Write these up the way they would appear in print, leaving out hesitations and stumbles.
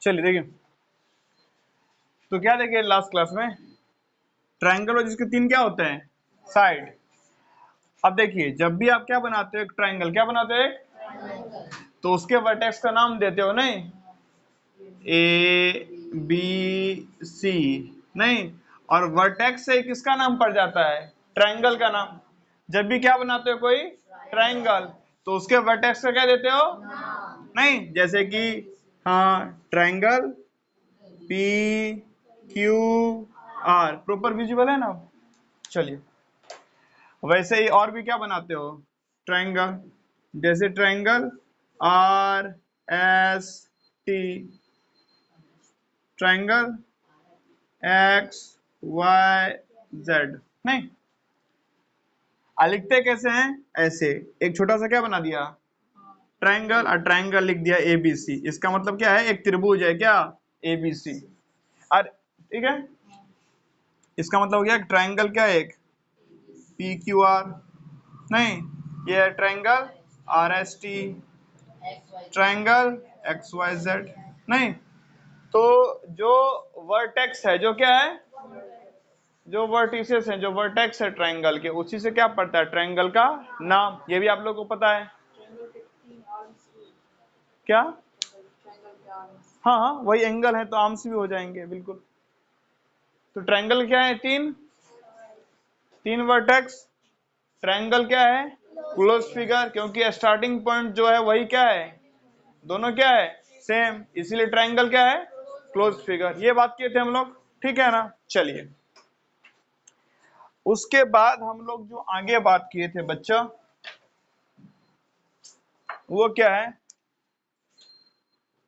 चलिए देखिए, तो क्या देखिए लास्ट क्लास में ट्रायंगल और जिसके तीन क्या होते हैं, साइड। अब देखिए जब भी आप क्या बनाते हो, एक ट्रायंगल क्या बनाते हो, तो उसके वर्टेक्स का नाम देते हो नहीं, ए बी सी, नहीं, और वर्टेक्स से किसका नाम पड़ जाता है, ट्रायंगल का नाम। जब भी क्या बनाते हो कोई ट्रायंगल, तो उसके वर्टेक्स का क्या देते हो, नहीं, जैसे कि हाँ triangle P Q R, proper visual है ना। चलिए वैसे ही और भी क्या बनाते हो ट्रायंगल, जैसे triangle R S T, triangle X Y Z, नहीं, लिखते कैसे हैं, ऐसे एक छोटा सा क्या बना दिया ट्रायंगल, और ट्रायंगल लिख दिया एबीसी। इसका मतलब क्या है, एक त्रिभुज है क्या, एबीसी। और ठीक है, इसका मतलब हो गया ट्रायंगल क्या है, एक पी क्यू आर, नहीं, ये है triangle R S T, triangle X Y Z, नहीं। तो जो वर्टेक्स है, जो क्या है, जो वर्टिसेस हैं, जो वर्टेक्स है ट्रायंगल के, उसी से क्या पड़ता है ट्रायंगल का नाम। ये भी आप लोगों को पता है क्या, हाँ हाँ वही एंगल है, तो आर्म्स भी हो जाएंगे बिल्कुल। तो ट्रायंगल क्या है, तीन तीन वर्टेक्स। ट्रायंगल क्या है, क्लोज फिगर, क्योंकि स्टार्टिंग पॉइंट जो है वही क्या है, दोनों क्या है सेम, इसीलिए ट्रायंगल क्या है क्लोज फिगर। ये बात किए थे हम लोग, ठीक है ना। चलिए उसके बाद हम लोग जो आगे बात किए थे बच्चा, वो क्या है,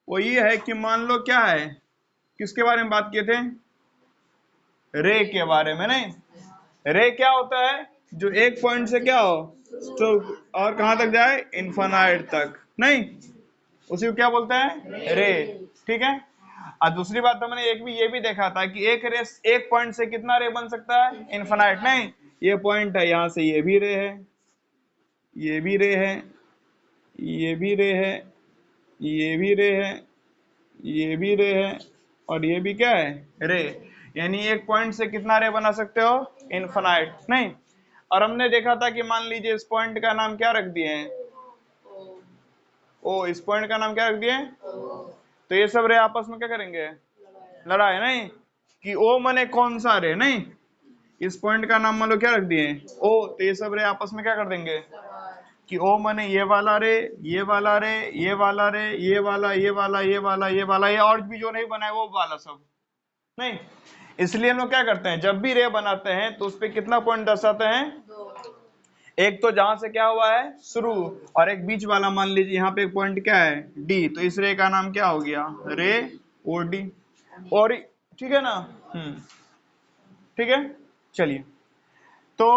वो ये है कि मान लो क्या है, किसके बारे में बात किए थे, रे के बारे में, नहीं। रे क्या होता है, जो एक पॉइंट से क्या हो तो और कहां तक जाए, इन्फानाइट तक, नहीं, उसी को क्या बोलते हैं रे, ठीक है। और दूसरी बात हमने एक भी ये भी देखा था कि एक रे, एक पॉइंट से कितना रे बन सकता है, इन्फानाइट, नहीं। ये पॉइंट है, यहां से ये भी रे है, ये भी रे है, ये भी रे है, ये भी रे है, ये भी रे है, और ये भी क्या है रे। यानी एक पॉइंट से कितना रे बना सकते हो, इन्फानाइट, नहीं। और हमने देखा था कि मान लीजिए इस पॉइंट का नाम क्या रख दिए हैं, ओ, इस पॉइंट का नाम क्या रख दिए, तो ये सब रे आपस में क्या करेंगे, लड़ाई, नहीं, कि ओ मने कौन सा रे, नहीं, इस पॉइंट का नाम मान लो क्या रख दिए ओ, तो ये सब रे आपस में क्या कर देंगे, कि ओ मने ये वाला रे, ये वाला रे, ये वाला रे, ये वाला, ये वाला, ये वाला, ये वाला, ये और भी जो नहीं बना है वो वाला सब, नहीं। इसलिए हम लोग क्या करते हैं, जब भी रे बनाते हैं तो उस पर कितना पॉइंट दर्शाते हैं, एक तो जहां से क्या हुआ है शुरू, और एक बीच वाला, मान लीजिए यहाँ पे एक पॉइंट क्या है डी, तो इस रे का नाम क्या हो गया, रे ओ डी, और ठीक है ना, ठीक है। चलिए तो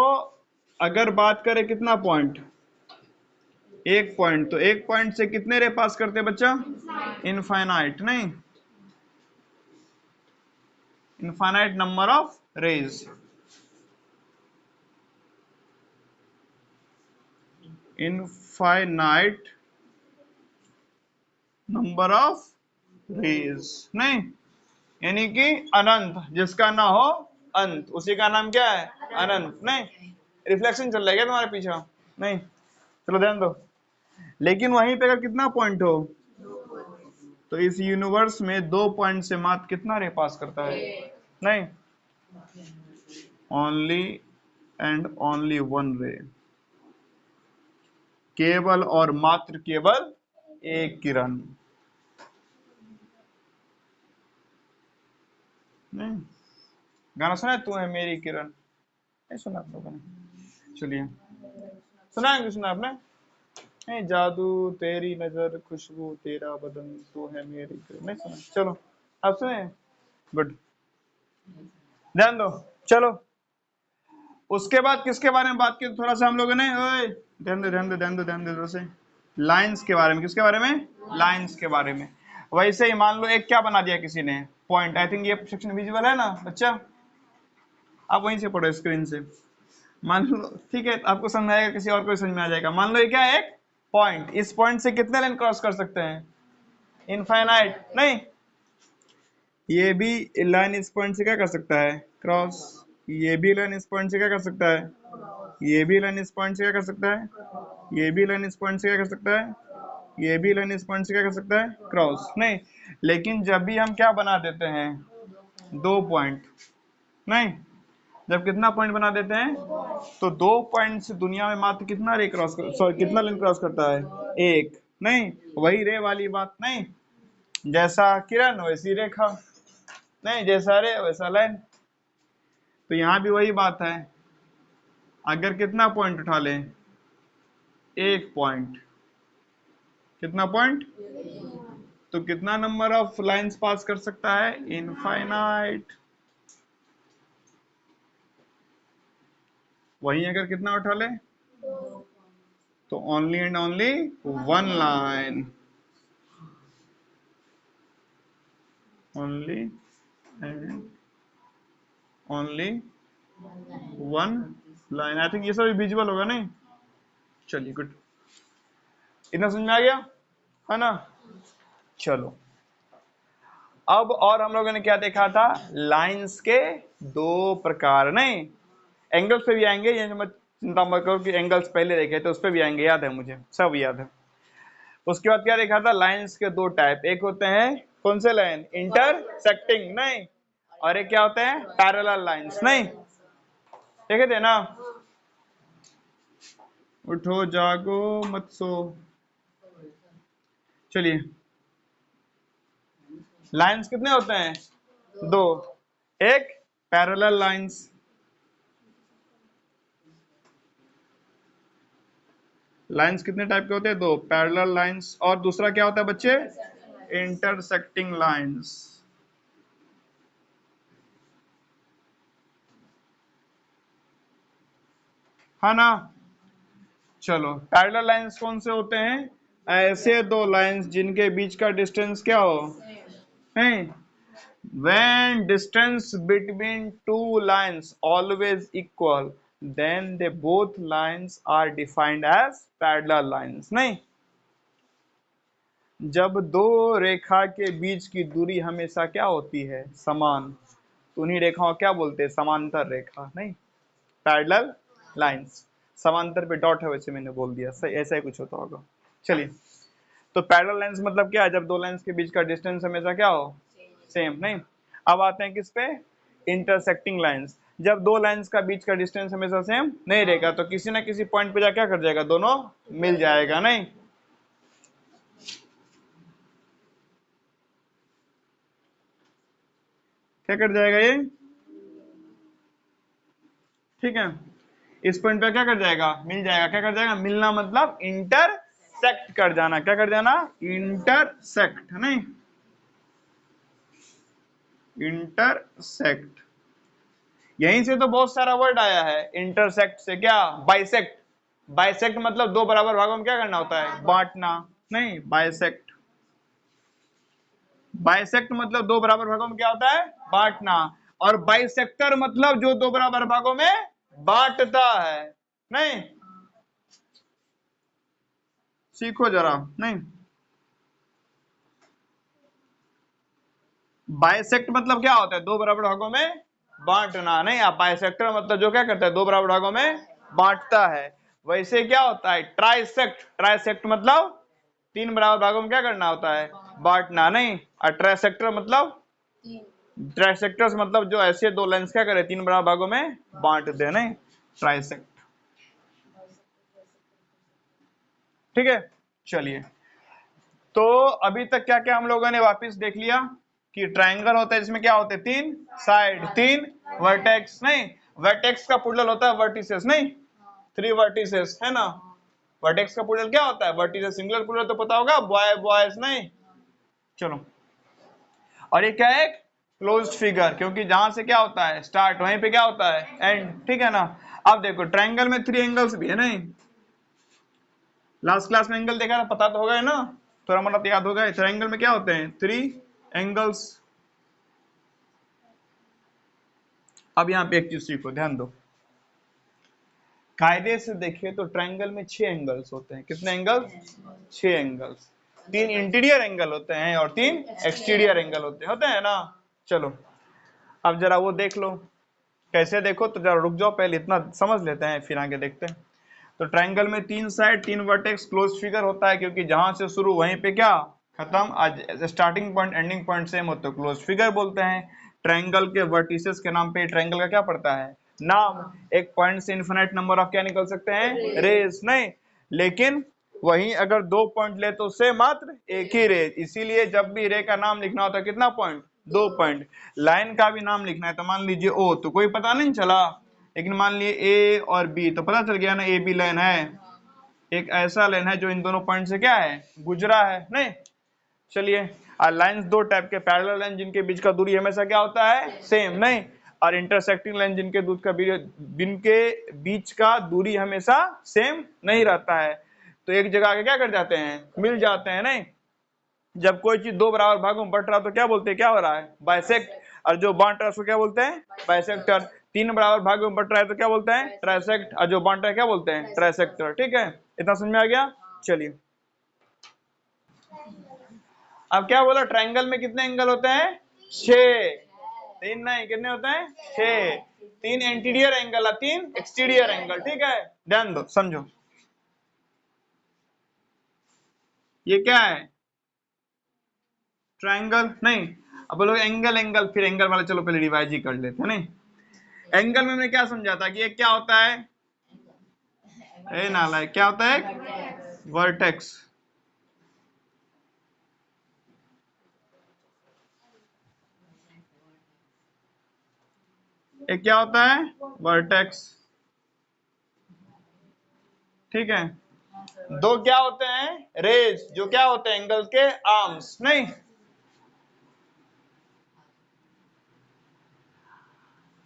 अगर बात करें कितना पॉइंट, एक पॉइंट, तो एक पॉइंट से कितने रे पास करते हैं बच्चा, इनफाइनाइट, नहीं, infinite number of rays, infinite number of rays, नहीं, यानी कि अनंत, जिसका ना हो अंत, उसी का नाम क्या है अनंत, नहीं। रिफ्लेक्शन चल रहा है क्या तुम्हारे पीछे, नहीं, चलो ध्यान दो। लेकिन वहीं पे अगर कितना पॉइंट हो, तो इस यूनिवर्स में दो पॉइंट से मात्र कितना रे पास करता है, नहीं, ओनली एंड ओनली वन रे, केवल और मात्र केवल एक किरण, नहीं। गाना सुना है तू है मेरी किरण, नहीं सुना आप लोगों ने, चलिए सुना है कि सुना आपने, नहीं, जादू तेरी नजर, खुशबू तेरा बदन, तू है मेरी किरण, नहीं सुना, चलो आप सुने, गुड, ध्यान दो। चलो उसके बाद किसके बारे में बात की, थोड़ा सा हम लोगों ने, ओए ध्यान दो ध्यान दो ध्यान दो ध्यान दो थोड़ा से, लाइंस के बारे में, किसके बारे में, लाइंस के बारे में। वैसे ही मान लो एक क्या बना दिया किसी ने पॉइंट, आई थिंक ये सेक्शन विजुअल है ना बच्चा, आप वहीं से पढ़ो स्क्रीन से, मान लो, ठीक है, आपको समझ में आएगा, किसी और को समझ में आ जाएगा। मान लो ये क्या है, एक पॉइंट, इस पॉइंट से कितने लाइन क्रॉस कर सकते हैं, इनफाइनाइट, नहीं, ये भी लाइन इस पॉइंट से क्या कर सकता है, क्रॉस। ये भी लाइन इस पॉइंट से क्या कर सकता है, ये भी लाइन इस पॉइंट से क्या कर सकता है, ये भी लाइन इस पॉइंट से क्या कर सकता है, ये भी लाइन इस पॉइंट से क्या कर सकता है, क्रॉस। नहीं, लेकिन जब भी हम क्या बना देते हैं, 2 पॉइंट, नहीं, जब कितना पॉइंट बना देते हैं, तो 2 पॉइंट से दुनिया में मात्र कितना रे क्रॉस कर, सॉरी कितना लाइन क्रॉस करता है, एक। नहीं, वही रे वाली बात, नहीं, जैसा किरण वैसी रेखा, नहीं, जैसा रे वैसा लाइन। तो यहाँ भी वही बात है, अगर कितना पॉइंट उठा लें, 1 पॉइंट, कितना पॉइंट, तो कितना नंबर ऑफ लाइंस पास कर सकता है, इनफाइनाइट। वहीं अगर कितना उठा ले, तो only and only 1 line, only and only 1 line. I think ये सब विजुअल होगा, नहीं? चलिए, गुड, इतना समझ में आ गया है ना। चलो, अब और हम लोगों ने क्या देखा था, लाइंस के 2 प्रकार। नहीं, एंगल्स पे भी आएंगे, ये मत चिंता मत करो कि एंगल्स पहले देखे थे, उस पे भी आएंगे, याद है मुझे, सब याद है। उसके बाद क्या देखा था, लाइंस के 2 टाइप, एक होते हैं कौन से लाइन, इंटरसेक्टिंग, नहीं, और एक क्या होते हैं, पैरेलल लाइंस। नहीं, देखे थे ना। उठो जागो मत सो। चलिए, लाइंस कितने होते हैं, 2। एक पैरेलल लाइंस, लाइंस कितने टाइप के होते हैं, 2 पैरेलल लाइंस, और दूसरा क्या होता है बच्चे, इंटरसेक्टिंग लाइंस, है ना। चलो, पैरेलल लाइंस कौन से होते हैं, ऐसे 2 लाइंस जिनके बीच का डिस्टेंस क्या हो, नहीं, when distance between 2 lines always equal, then they both lines are defined as parallel lines। नहीं, जब 2 रेखा के बीच की दूरी हमेशा क्या होती है, समान, तो उन्हीं रेखाओं क्या बोलते हैं, समांतर रेखा। नहीं, पैरेलल लाइंस, समांतर पे डॉट है, वैसे मैंने बोल दिया, सही, ऐसा ही कुछ होता होगा। चलिए, तो पैरेलल लाइंस मतलब क्या है, जब 2 लाइंस के बीच का डिस्टेंस हमेशा क्या हो, सेम। नहीं, अब आते हैं किस पे, इंटरसेक्टिंग लाइंस। जब 2 लाइंस का बीच का डिस्टेंस हमेशा सेम नहीं रहेगा, तो किसी ना किसी पॉइंट पे जा क्या कर जाएगा, दोनों मिल जाएगा। नहीं, क्या कर जाएगा ये, ठीक है, इस पॉइंट पे क्या कर जाएगा, मिल जाएगा। क्या कर जाएगा, मिलना मतलब इंटरसेक्ट कर जाना, क्या कर जाना, इंटरसेक्ट। नहीं, इंटरसेक्ट, यहीं से तो बहुत सारा वर्ड आया है, इंटरसेक्ट से क्या, बाइसेक्ट। बाइसेक्ट मतलब 2 बराबर भागों में क्या करना होता है, बांटना। नहीं, बाइसेक्ट, बाइसेक्ट मतलब 2 बराबर भागों में क्या होता है, बांटना। और बाइसेक्टर मतलब जो 2 बराबर भागों में बांटता है। नहीं, सीखो जरा। नहीं, बाइसेक्ट मतलब क्या होता है, 2 बराबर भागों में बांटना। नहीं, आप बाइसेक्टर मतलब जो क्या करता है, 2 बराबर भागों में बांटता है। वैसे क्या होता है, ट्राइसेक्ट, ट्राइसेक्ट मतलब 3 बराबर भागों में क्या करना होता है, बांटना। नहीं, और ट्राइसेक्टर मतलब, ट्राइसेक्टर्स मतलब जो ऐसे 2 लाइंस क्या करे, 3 बराबर भागों में बांट दे। नहीं, ट्राइसेक्ट, ठीक है। चलिए, तो अभी तक क्या क्या हम लोगों ने वापस देख लिया, कि ट्रायंगल होता है जिसमें क्या होते हैं, 3 साइड, 3 वर्टेक्स। नहीं, वर्टेक्स का प्लूरल होता है वर्टिसेस। नहीं, 3 वर्टिसेस, है ना। वर्टेक्स का प्लूरल क्या होता है, वर्टिसेस। सिंगुलर प्लूरल तो पता होगा, बॉय बॉयज। नहीं, चलो, और ये क्या है, क्लोज्ड फिगर, क्योंकि जहां से क्या होता है स्टार्ट, वहीं पे क्या होता है एंड, ठीक है ना। अब देखो, ट्रायंगल में 3 एंगल्स भी है। नहीं, लास्ट क्लास में एंगल देखा था, पता तो होगा ना, थोड़ा मोटा तो याद होगा। ट्रायंगल में क्या होते हैं, 3 एंगल्स। अब यहाँ पे एक चीज सीखो, ध्यान दो, कायदे से देखिए तो ट्रायंगल में 6 एंगल्स होते हैं। कितने एंगल, 6 एंगल्स। 3 इंटीरियर एंगल होते हैं और 3 एक्सटीरियर एंगल होते हैं ना। चलो अब जरा वो देख लो, कैसे देखो तो जरा रुक जाओ, पहले इतना समझ लेते हैं फिर आगे देखते हैं। तो ट्रायंगल में 3 साइड 3 वर्टेक्स क्लोज फिगर होता है, क्योंकि जहां से शुरू वहीं पे क्या खत्म, आज starting point ending point same हो तो क्लोज फिगर बोलते हैं। ट्रायंगल के वर्टिसेस के नाम पे ट्रायंगल का क्या पड़ता है नाम। एक पॉइंट से इनफिनिट नंबर ऑफ क्या निकल सकते हैं रेज, नहीं लेकिन वहीं अगर 2 पॉइंट ले तो उससे मात्र एक ही रे, इसीलिए जब भी रे का नाम लिखना होता है कितना पॉइंट 2 पॉइंट। लाइन का भी नाम लिखना है तो मान लीजिए ओ, तो कोई पता नहीं चला, लेकिन मान लिए ए और बी तो पता चल गया ना ए बी लाइन है, एक ऐसा लाइन है जो इन दोनों पॉइंट से क्या है गुजरा है, नहीं। चलिए लाइंस दो टाइप के, पैरेलल लाइन जिनके बीच का दूरी हमेशा क्या होता है सेम, नहीं, और इंटरसेक्टिंग लाइन जिनके बीच का दूरी हमेशा सेम नहीं रहता है, तो एक जगह आके क्या कर जाते हैं मिल जाते हैं, नहीं। जब कोई चीज दो बराबर भागों में बट रहा तो क्या बोलते हैं क्या हो रहा है बाइसेक्ट, और जो बांट रहा है उसको क्या बोलते हैं बाइसेक्टर। 3 बराबर भागों में बट रहा है तो क्या बोलते हैं ट्राइसेक्ट, और जो बांट रहा है क्या बोलते हैं ट्राइसेक्टर। ठीक है, इतना समझ में आ गया। चलिए अब क्या बोला, ट्रायंगल में कितने एंगल होते हैं 6, 3 नहीं कितने होते हैं 6, 3 इंटीरियर एंगल और 3 एक्सटीरियर एंगल। ठीक है, ध्यान दो समझो, ये क्या है ट्रायंगल, नहीं अब बोलोगे एंगल एंगल, फिर एंगल वाले चलो पहले रिवाइज ही कर लेते हैं, नहीं। एंगल में हमने क्या समझा था कि ये क्या होता है, ए नालायक, क्या होता है वर्टेक्स। एक क्या होता है वर्टेक्स, ठीक है। दो क्या होते हैं रेज, जो क्या होते हैं एंगल के आर्म्स, नहीं।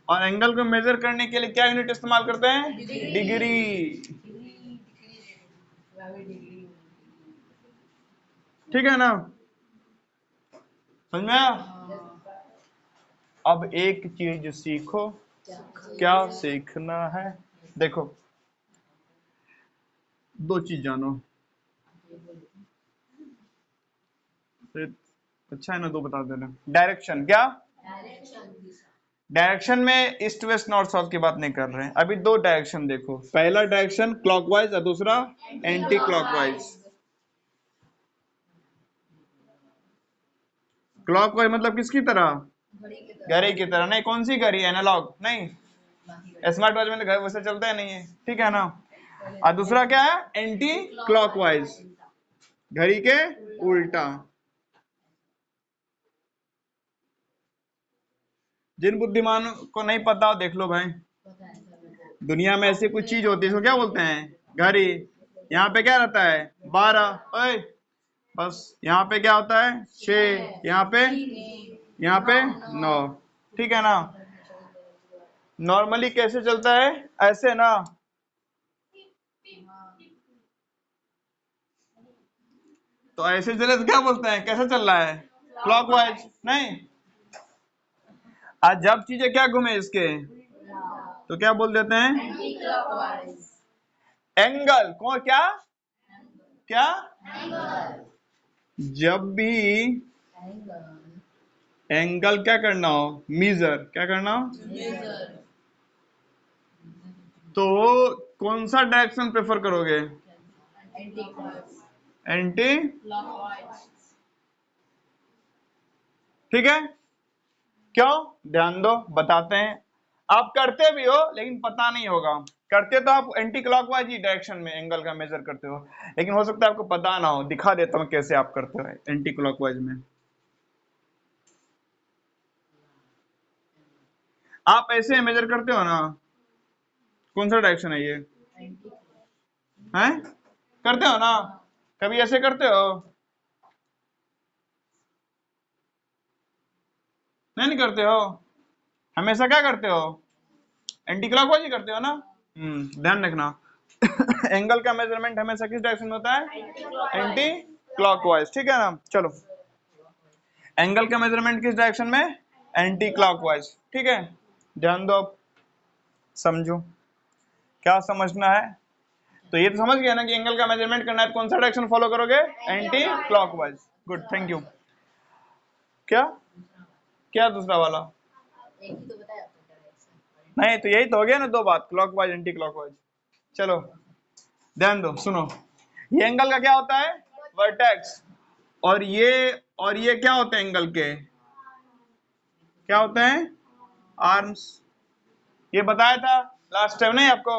और एंगल को मेजर करने के लिए क्या यूनिट इस्तेमाल करते हैं डिग्री, ठीक है ना, समझ में आया। अब एक चीज सीखो, क्या सीखना है देखो, दो चीज जानो, अच्छा है ना, दो बता देना। डायरेक्शन, क्या डायरेक्शन में ईस्ट वेस्ट नॉर्थ साउथ की बात नहीं कर रहे हैं अभी, दो डायरेक्शन देखो, पहला डायरेक्शन क्लॉकवाइज और दूसरा एंटी क्लॉकवाइज। क्लॉकवाइज मतलब किसकी तरह, घड़ी की तरह, नहीं कौन सी घड़ी एनालॉग, नहीं स्मार्ट वॉच में तो घर वैसे चलता है नहीं है, ठीक है ना। और दूसरा क्या है एंटी क्लॉकवाइज, घड़ी के उल्टा। जिन बुद्धिमानों को नहीं पता देख लो भाई, दुनिया में ऐसी कुछ चीज होती है इसको क्या बोलते हैं घड़ी। यहाँ पे क्या रहता है 12, ओए बस यहाँ पे क्या होता है 6, यहाँ पे 9, ठीक है ना। नॉर्मली कैसे चलता है ऐसे ना, तो ऐसे चले तो क्या बोलते हैं कैसे चल रहा है क्लॉकवाइज, नहीं। आज जब चीजें क्या घूमे इसके तो क्या बोल देते हैं एंगल, कौन क्या क्या, जब भी एंगल क्या करना हो मीजर, क्या करना हो तो कौन सा डायरेक्शन प्रेफर करोगे एंटी, ठीक है। क्यों, ध्यान दो बताते हैं। आप करते भी हो लेकिन पता नहीं होगा, करते तो आप एंटी क्लॉकवाइज ही डायरेक्शन में एंगल का मेजर करते हो, लेकिन हो सकता है आपको पता ना हो, दिखा देता हूं कैसे आप करते हो एंटी क्लॉकवाइज में। आप ऐसे मेजर करते हो ना, कौन सा डायरेक्शन है ये हैं, करते हो ना, कभी ऐसे करते हो नहीं, नहीं करते हो, हमेशा क्या करते हो एंटी क्लॉकवाइज ही करते हो ना। ध्यान रखना एंगल का मेजरमेंट हमेशा किस डायरेक्शन में होता है एंटी क्लॉकवाइज, ठीक है ना। चलो एंगल का मेजरमेंट किस डायरेक्शन में एंटी क्लॉकवाइज, ठीक है। ध्यान दो, समझो क्या समझना है। तो ये तो समझ गया ना कि एंगल का मेजरमेंट करना है, कौन सा डायरेक्शन फॉलो करोगे anti clockwise. Good, thank you. क्या क्या दूसरा वाला? एक ही तो बताया आपको डायरेक्शन। नहीं तो यही तो हो गया ना, दो बात, क्लॉकवाइज एंटी क्लॉकवाइज। चलो ध्यान दो, सुनो, ये एंगल का क्या होता है? वर्टेक्स। और ये क्या होते हैं एंगल के? क्या होते हैं? आर्म्स। ये बताया था लास्ट टाइम नहीं आपको?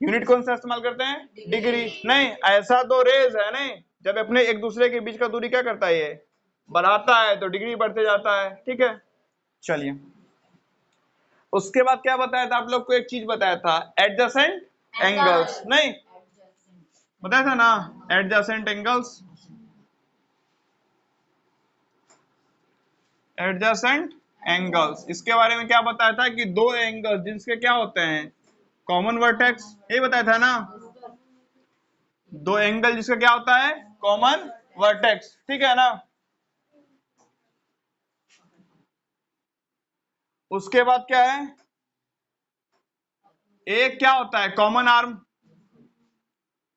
यूनिट कौन सा इस्तेमाल करते हैं? डिग्री। नहीं, ऐसा तो रेज है नहीं, जब अपने एक दूसरे के बीच का दूरी क्या करता है, ये बढ़ाता है तो डिग्री बढ़ते जाता है, ठीक है। चलिए, उसके बाद क्या बताया था आप लोग को? एक चीज बताया था, एडजेसेंट एंगल्स। नहीं बताया था ना, एडजेसेंट एंगल्स। एडजेसेंट एंगल्स, इसके बारे में क्या बताया था कि दो एंगल्स जिनके क्या होते हैं? कॉमन वर्टेक्स, यही बताया था ना। दो एंगल जिसका क्या होता है? कॉमन वर्टेक्स, ठीक है ना। उसके बाद क्या है? एक क्या होता है? Common arm.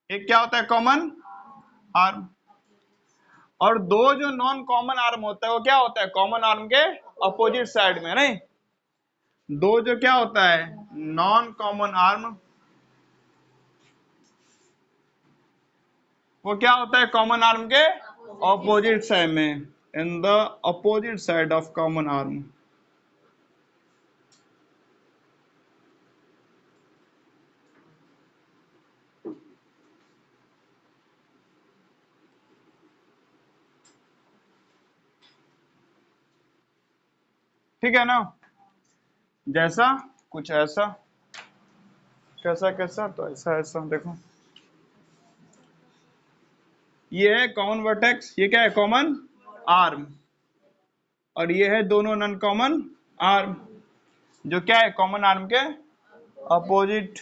एक क्या होता है? Common arm. और दो जो नॉन कॉमन आर्म होता है वो क्या होता है? कॉमन आर्म के अपोजिट साइड में, नहीं। दो जो क्या होता है? नॉन कॉमन आर्म, वो क्या होता है? कॉमन आर्म के अपोजिट साइड में, in the opposite side of common arm. ठीक है ना। जैसा कुछ ऐसा, कैसा कैसा, तो ऐसा ऐसा। देखो ये है कॉमन वर्टेक्स, ये क्या है? Common arm. और ये है दोनों नॉन कॉमन आर्म, जो क्या है? कॉमन आर्म के अपोजिट।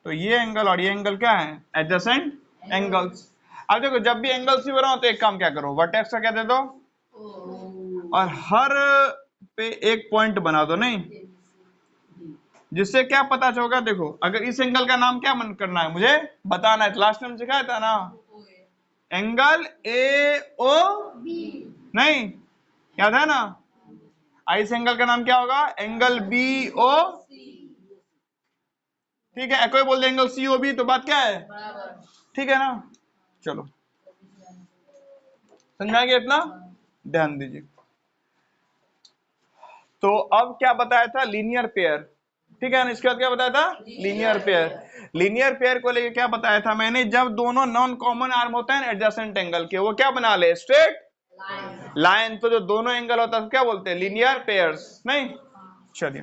तो ये एंगल और ये एंगल क्या है? Adjacent angles. अब देखो, जब भी एंगल्स ही बनाओ तो एक काम क्या करो, वर्टेक्स का क्या दे दो और हर पे एक पॉइंट बना दो, नहीं, जिससे क्या पता चलेगा? देखो, अगर इस एंगल का नाम क्या मन करना है मुझे बताना है, लास्ट टाइम सिखाया था ना, एंगल ए ओ नहीं, याद है ना? इस एंगल का नाम क्या होगा? एंगल बी ओ, ठीक है। कोई बोल दे एंगल सी ओ बी, तो बात क्या है? ठीक है ना। चलो समझाएंगे इतना, ध्यान दीजिए। तो अब क्या बताया था? लीनियर पेयर, ठीक है ना। इसके बाद क्या बताया था? Linear pair. लीनियर पेयर को लेके क्या बताया था मैंने? जब दोनों नॉन कॉमन आर्म होते हैं एडजेसेंट एंगल के, वो क्या बना ले? Straight line. तो जो दोनों एंगल होता है क्या बोलते हैं? लीनियर पेयर्स, नहीं। चलिए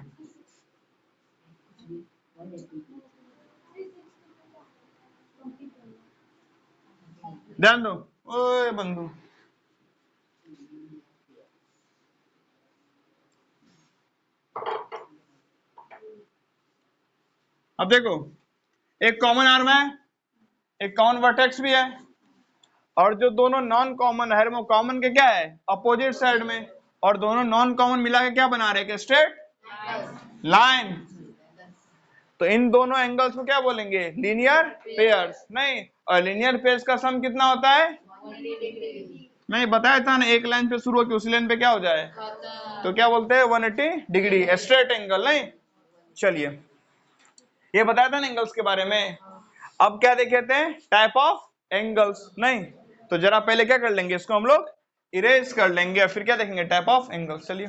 ध्यान दो, ओए बंधु। अब देखो, एक कॉमन आर्म है, एक कॉमन वर्टेक्स भी है, और जो दोनों नॉन कॉमन है वो कॉमन के क्या है? अपोजिट साइड में। और दोनों नॉन कॉमन मिला के क्या बना रहे हैं? Straight line. तो इन दोनों एंगल्स को क्या बोलेंगे? लीनियर पेयर्स, नहीं। और लीनियर पेयर्स का सम कितना होता है? मैं बताया था ना, एक लाइन पे शुरू होकर उसी लाइन पे क्या हो जाए तो क्या बोलते हैं? 180 डिग्री स्ट्रेट एंगल, नहीं। चलिए, ये बताया था ना एंगल्स के बारे में। अब क्या देखे थे? टाइप ऑफ एंगल्स, नहीं। तो जरा पहले क्या कर लेंगे, इसको हम लोग इरेज कर लेंगे और फिर क्या देखेंगे? Type of angles. चलिए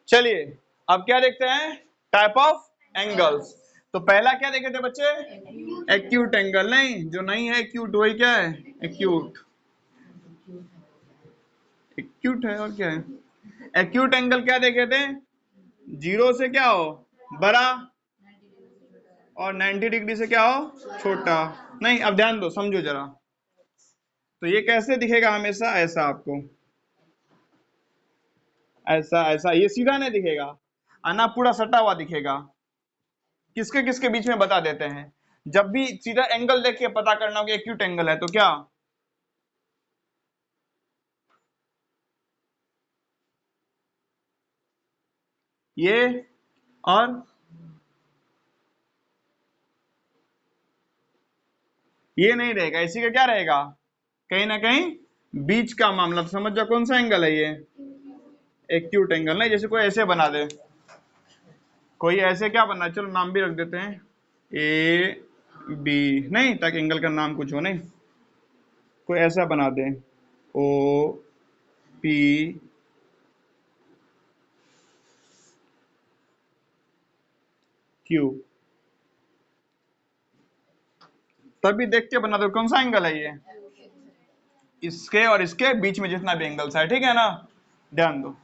चलिए, अब क्या देखते हैं? Type of angles. तो पहला क्या देखे थे बच्चे? एक्यूट एंगल, नहीं। जो नहीं है एक्यूट, वही क्या है? एक्यूट। एक्यूट है और क्या है? एक्यूट एंगल क्या देखे थे? जीरो से क्या हो? बड़ा, और 90 डिग्री से क्या हो? छोटा, नहीं। अब ध्यान दो, समझो जरा। तो ये कैसे दिखेगा? हमेशा ऐसा आपको, ऐसा ऐसा, ये सीधा नहीं दिखेगा, आना पूरा सटा हुआ दिखेगा। किसके किसके बीच में बता देते हैं। जब भी सीधा एंगल देख के पता करना हो कि एक्यूट एंगल है तो क्या, ये और ये नहीं रहेगा, इसी का क्या रहेगा? कहीं ना कहीं बीच का मामला तो समझ जाओ कौन सा एंगल है ये, एक्यूट एंगल। नहीं जैसे कोई ऐसे बना दे, कोई ऐसे क्या बना, चलो नाम भी रख देते हैं ए बी, नहीं ताकि एंगल का नाम कुछ हो, नहीं कोई ऐसा बना दे ओ पी क्यू, तभी देख के बना दो कौन सा एंगल है ये, इसके और इसके बीच में जितना भी एंगल्स है, ठीक है ना, ध्यान दो।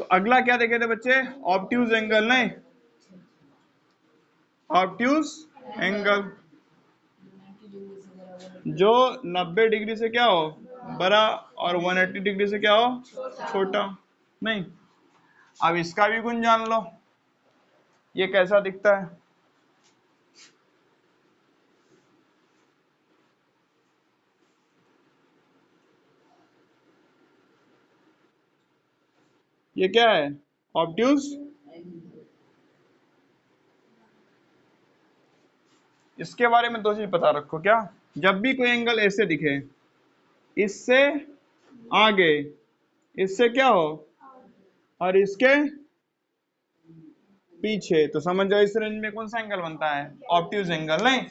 तो अगला क्या देखे थे बच्चे, ऑब्ट्यूज एंगल, नहीं ऑब्ट्यूज एंगल जो 90 डिग्री से क्या हो बड़ा और 180 डिग्री से क्या हो छोटा। नहीं, अब इसका भी गुण जान लो, ये कैसा दिखता है। ये क्या है, ऑब्ट्यूज। इसके बारे में दो चीज पता रखो, क्या, जब भी कोई एंगल ऐसे दिखे, इससे आगे, इससे क्या हो और इसके पीछे, तो समझ जाओ इस रेंज में कौन सा एंगल बनता है, ऑब्ट्यूज एंगल। नहीं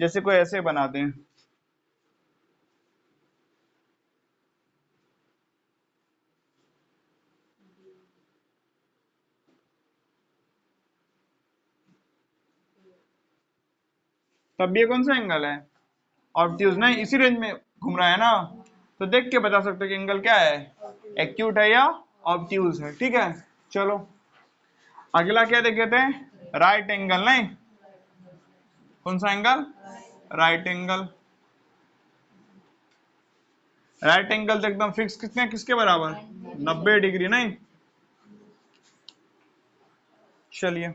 जैसे कोई ऐसे बना दें, तब ये कौन सा एंगल है, ऑब्ट्यूज। नहीं इसी रेंज में घूम रहा है ना, तो देख के बता सकते हो कि एंगल क्या है, एक्यूट है या ऑब्ट्यूज है, ठीक है। चलो अगला क्या देखे थे, राइट एंगल। नहीं कौन सा angle, right angle. Right angle तो एकदम फिक्स कितने, किसके बराबर, 90 डिग्री। नहीं चलिए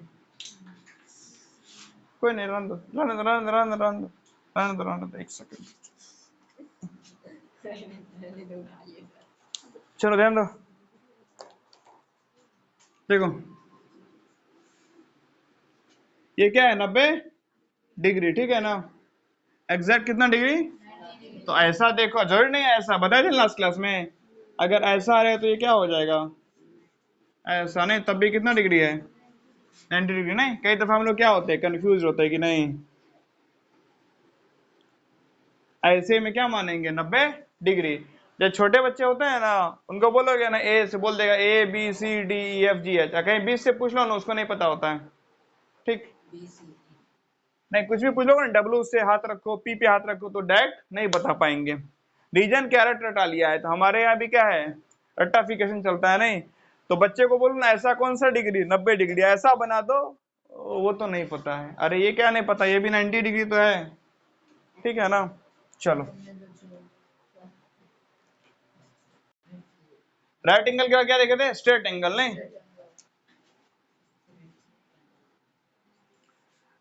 कोई नहीं, रहने दो रहने दो रहने दो रहने दो रहने दो रहने दो रहने दो, एक सेकंड, चलो ध्यान दो। देखो ये क्या है, 90 डिग्री, ठीक है ना, एग्जैक्ट कितना डिग्री, तो ऐसा देखो, जरूरी नहीं है ऐसा, बताए थे लास्ट क्लास में, अगर ऐसा रहे तो ये क्या हो जाएगा, ऐसा। नहीं तब भी कितना डिग्री है, 90 डिग्री। नहीं कई दफा हम लोग क्या होते हैं, कंफ्यूज होते हैं कि नहीं ऐसे में क्या मानेंगे 90 डिग्री। जब छोटे बच्चे होते हैं ना, उनको बोलोगे ना ए से, बोल देगा A B C D E F G H, कहीं बीच से पूछ लो ना, उसको नहीं पता होता है, ठीक। नहीं कुछ भी पूछ लो ना, डब्ल्यू से हाथ रखो, पी पे हाथ रखो, तो डायरेक्ट नहीं बता पाएंगे। रीजन क्या रट रटा लिया है, तो हमारे यहाँ भी क्या है, रट्टाफिकेशन चलता है। नहीं तो बच्चे को बोलो ना ऐसा कौन सा डिग्री, 90 डिग्री ऐसा बना दो, वो तो नहीं पता है, अरे ये क्या नहीं पता, ये भी 90 डिग्री तो है, ठीक है ना। चलो राइट एंगल का क्या देखे थे, स्ट्रेट एंगल। नहीं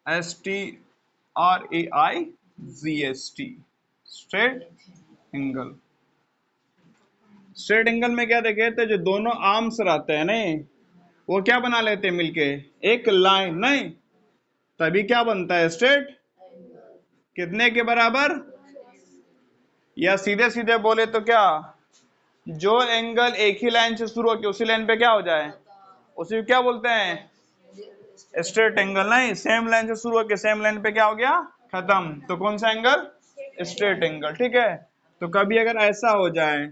STRAIGST, straight angle. Straight angle में क्या देखे थे, जो दोनों आर्म्स रहते हैं नहीं, वो क्या बना लेते हैं मिलके, एक लाइन। नहीं तभी क्या बनता है, स्ट्रेट, कितने के बराबर, या सीधे सीधे बोले तो क्या, जो एंगल एक ही लाइन से शुरू होकर उसी लाइन पे क्या हो जाए, उसी को क्या बोलते हैं, स्ट्रेट एंगल। नहीं सेम लाइन से शुरू होकर सेम लाइन पे क्या हो गया, खत्म, तो कौन सा एंगल, स्ट्रेट एंगल, ठीक है। तो कभी अगर ऐसा हो जाए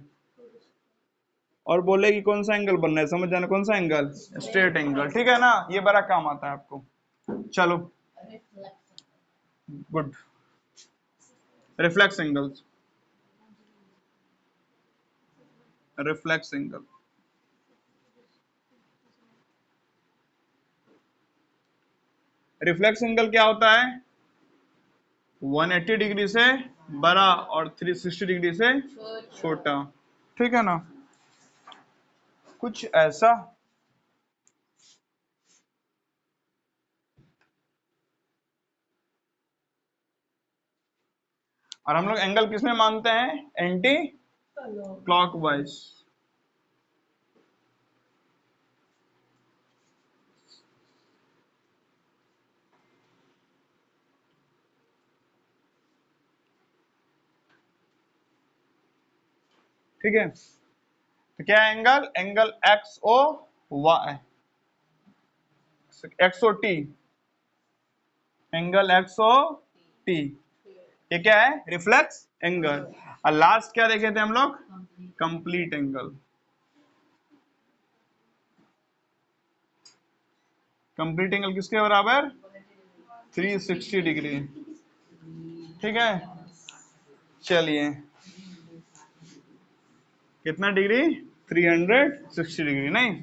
और बोले कि कौन सा एंगल बनना है, समझ जाना कौन सा एंगल, स्ट्रेट एंगल, ठीक है ना, ये बड़ा काम आता है आपको। चलो good, reflex angles, reflex angle. Reflex angle क्या होता है, 180 डिग्री से बड़ा और 360 डिग्री से छोटा, ठीक है ना, कुछ ऐसा। और हम लोग एंगल किसमें मानते हैं, एंटी क्लॉकवाइज। ठीक है, तो क्या है angle, angle X O Y, X O T, angle X O T, ये क्या है रिफ्लेक्स एंगल। और लास्ट क्या देखे थे हम लोग, कंप्लीट एंगल। कंप्लीट एंगल किसके बराबर, 360 डिग्री। ठीक है, चलिए कितना डिग्री, 360 डिग्री, नहीं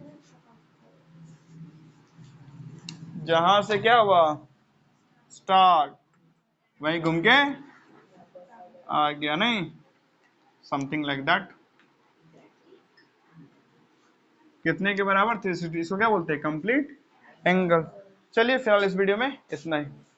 जहां से क्या हुआ स्टार्ट वहीं घूम के आ गया, नहीं समथिंग लाइक दैट। कितने के बराबर, 360, इसको क्या बोलते हैं कंप्लीट एंगल। चलिए फिलहाल इस वीडियो में इतना ही।